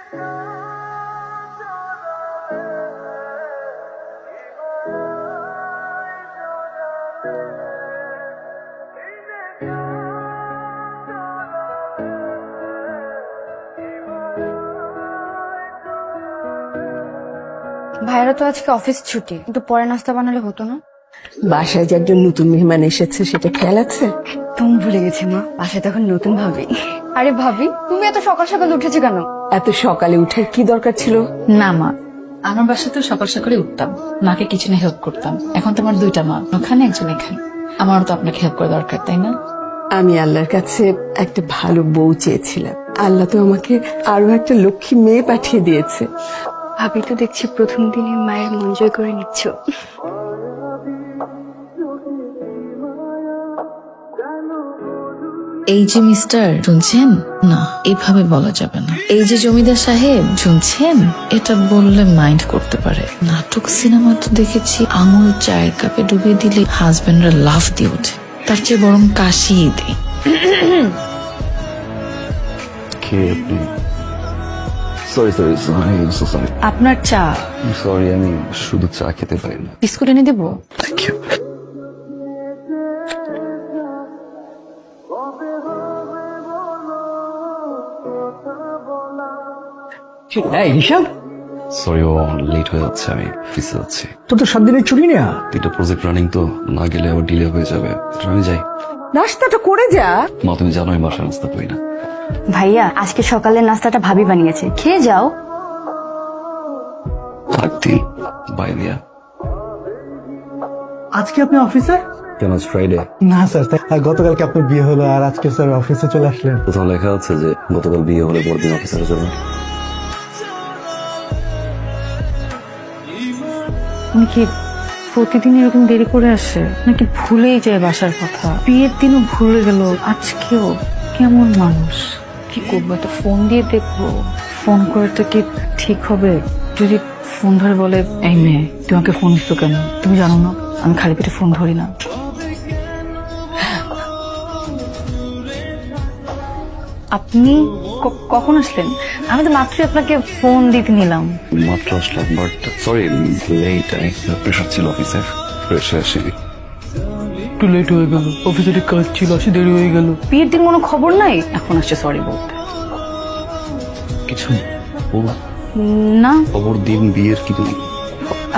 ভাইরা তো আজকে অফিস ছুটি, একটু পরে নাস্তা বানালে হতো না? বাসায় যে একজন নতুন মেহমান এসেছে সেটা খেয়াল আছে? তুমি ভুলে গেছি মা, বাসায় তখন নতুন ভাবি। আরে ভাবি, তুমি এত সকাল সকাল উঠেছো কেন? এত সকালে উঠার কি দরকার ছিল? না মা, আমার বাসায় তো সকাল সকালে উঠতাম, মাকে কিচেনে হেল্প করতাম। এখন তো আমার দুইটা মা, ওখানে একজন এখানে। আমারও তো আপনাকে হেল্প করা দরকার, তাই না? আমি আল্লাহর কাছে একটা ভালো বউ চেয়েছিলাম, আল্লাহ তো আমাকে আরো একটা লক্ষ্মী মেয়ে পাঠিয়ে দিয়েছে। ভাবি তো দেখছি প্রথম দিনে মায়ের মন জয় করে নিচ্ছ। এই যে মিস্টার, শুনছেন? না, এভাবে বলা যাবে না। এই যে জমিদার সাহেব, শুনছেন? এটা বললে মাইন্ড করতে পারে। নাটক সিনেমা তো দেখেছি, আঙুল চায়ের কাপে ডুবিয়ে দিলে হাজবেন্ডরা লাফ দিয়ে ওঠে। তার চেয়ে বরং কাশিয়ে দিই। সরি সরি সরি সরি আপনার চা। সরি, আমি শুধু চা খেতে পারি না। বিস্কুট এনে দেবো? Thank you. হিসাব সরি, ও লেট হয়ে যাচ্ছে, আমি অফিসে যাচ্ছি। তো 7 দিনের ছুটি নেয়া। দুইটা প্রজেক্ট রানিং তো, না গেলে আবার ডিলে হয়ে যাবে। আমি যাই। নাস্তাটা করে যা। মা, তুমি জানো আমি বাসায় নাস্তা করি না। ভাইয়া, আজকে সকালের নাস্তাটা ভাবি বানিয়েছে, খেয়ে যাও। থাকতি বাই দিয়া। আজকে আপনি অফিসে? কেন, আজ ফ্রাইডে? না স্যার, গতকালকে আপনার বিয়ে হলো আর আজকে স্যার অফিসে চলে আসলেন। কোথাও লেখা আছে যে গতকাল বিয়ে হলে পরের দিন অফিসে যাবে? উনি কি প্রতিদিন এরকম দেরি করে আসে, নাকি ভুলেই যায় বাসার কথা? বিয়ের দিনও ভুলে গেল, আজকেও। কেমন মানুষ! কি করবো, তো ফোন দিয়ে দেখবো। ফোন করে তো কি ঠিক হবে? যদি ফোন ধরে বলে, এই মেয়ে তোমাকে ফোন দিচ্ছ কেন? তুমি জানো না আমি খালি পেটে ফোন ধরি না। আপনি কখন আসলেন? আমি তো মাত্রই আপনাকে ফোন দিতে নিলাম। মাত্র আসলাম, বাট সরি লেট, প্রেশার ছিল অফিসের, প্রেশার আসেনি। একটু লেট হয়ে গেল, অফিসের কাজ ছিল, আসে দেরি হয়ে গেল। বিয়ের দিন কোনো খবর নাই, এখন আসছে সরি বলতে। কিছু বলো। না, খবর দিন বিয়ের কিছু।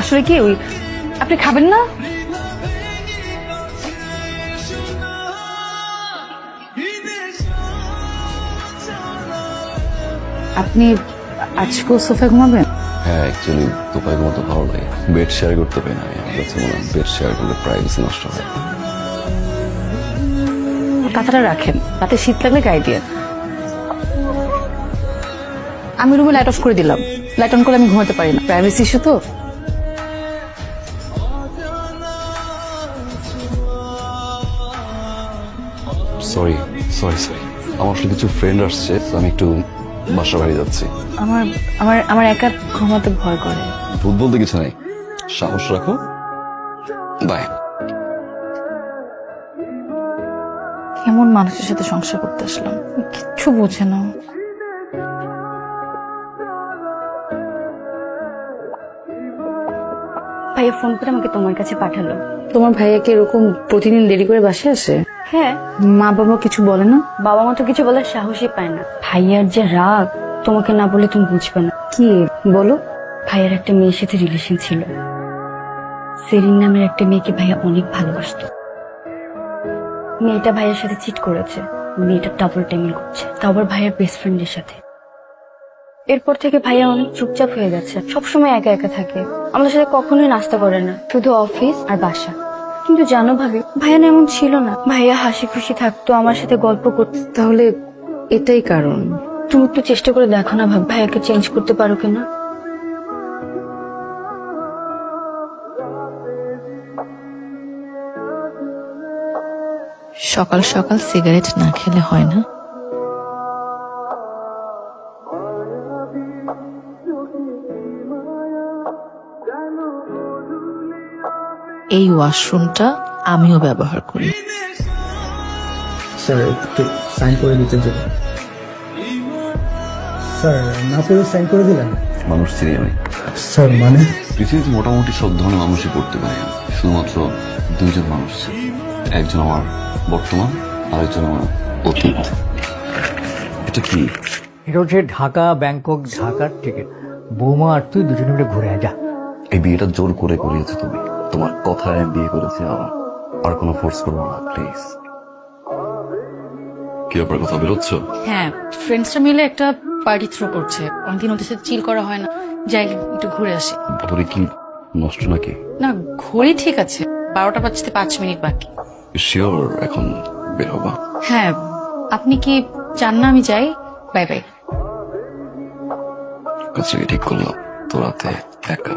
আসলে কি ওই, আপনি খাবেন না? আপনি আজকেও সোফায় ঘুমাবেন? হ্যাঁ, অ্যাকচুয়ালি তোপায় ঘুমাতে ভালো লাগে, বেড শেয়ার করতে পারি না। আমার কাছে মনে হয় বেড শেয়ার করলে প্রাইভেসি নষ্ট হয়। কাঁথাটা রাখেন, রাতে শীত লাগলে গায়ে দিয়ে। আমি রুমে লাইট অফ করে দিলাম, লাইট অন করলে আমি ঘুমাতে পারি না, প্রাইভেসি ইস্যু তো। সরি সরি সরি, আমার আসলে কিছু ফ্রেন্ড আসছে, তো আমি একটু বাসা বাড়ি যাচ্ছি। আমার আমার আমার একা ঘুমাতে ভয় করে। ভূত বলতে কিছু নাই, সাহস রাখো। বাই। কেমন মানুষের সাথে সংসার করতে আসলাম, কিচ্ছু বোঝে না। ভাইয়া ফোন করে আমাকে তোমার কাছে পাঠালো। তোমার ভাইয়া কি এরকম প্রতিদিন দেরি করে বাসায় আসে? হ্যাঁ, মা বাবা কিছু বলে না? বাবা মা তো কিছু বলার সাহসই পায় না। ভাইয়ার যে রাগ, তোমাকে না বলে তুমি বুঝবে না। কি বলো? ভাইয়ার একটা মেয়ের সাথে রিলেশন ছিল। সেরিন নামের একটা মেয়েকে ভাইয়া অনেক ভালোবাসতো। মেয়েটা ভাইয়ের সাথে চিট করেছে, মেয়েটা ডাবল টাইমিং করছে, তাও আবার ভাইয়ার বেস্ট ফ্রেন্ডের সাথে। এরপর থেকে ভাইয়া অনেক চুপচাপ হয়ে গেছে, সবসময় একা একা থাকে, আমাদের সাথে কখনোই নাস্তা করে না, শুধু অফিস আর বাসা। কিন্তু জানো ভাবি, ভাইয়া না এমন ছিল না। ভাইয়া হাসি খুশি থাকতো, আমার সাথে গল্প করতো। তাহলে এটাই কারণ। তুমি একটু চেষ্টা করে দেখো না ভাব, ভাইয়াকে চেঞ্জ করতে পারো কিনা। সকাল সকাল সিগারেট না খেলে হয় না। এই ওয়াশরুমটা আমিও ব্যবহার করি। স্যার একটু সাইন করে দিতে দেবেন। স্যার না পেরে সাইন করে দিলেন? মানুষ চিনি আমি। স্যার মানে? পৃথিবীতে মোটামুটি সব ধরনের মানুষই পড়তে পারে, শুধুমাত্র দুইজন মানুষ, একজন আমার বর্তমান আর একজন আমার অতীত। এটা কি? এটা হচ্ছে ঢাকা ব্যাংকক ঢাকার টিকিট। বৌমা আর তুই দুজনে মিলে ঘুরে আয়, যা। এই বিয়েটা জোর করে করিয়েছো তুমি, তোমার কথায় আমি বিয়ে করেছি, আর কোনো ফোর্স করবো না প্লিজ। কি ব্যাপার, কথা বেরোচ্ছ? হ্যাঁ, ফ্রেন্ডসরা মিলে একটা পার্টি থ্রো করছে, অনেকদিন ওদের সাথে চিল করা হয় না, যাই একটু ঘুরে আসি। ঘড়ি কি নষ্ট নাকি? না, ঘড়ি ঠিক আছে, 12টা বাজতে 5 মিনিট বাকি। শিওর এখন বের হবা? হ্যাঁ, আপনি কি চান না আমি যাই? Bye bye. কাছে ঠিক করলাম তো রাতে একা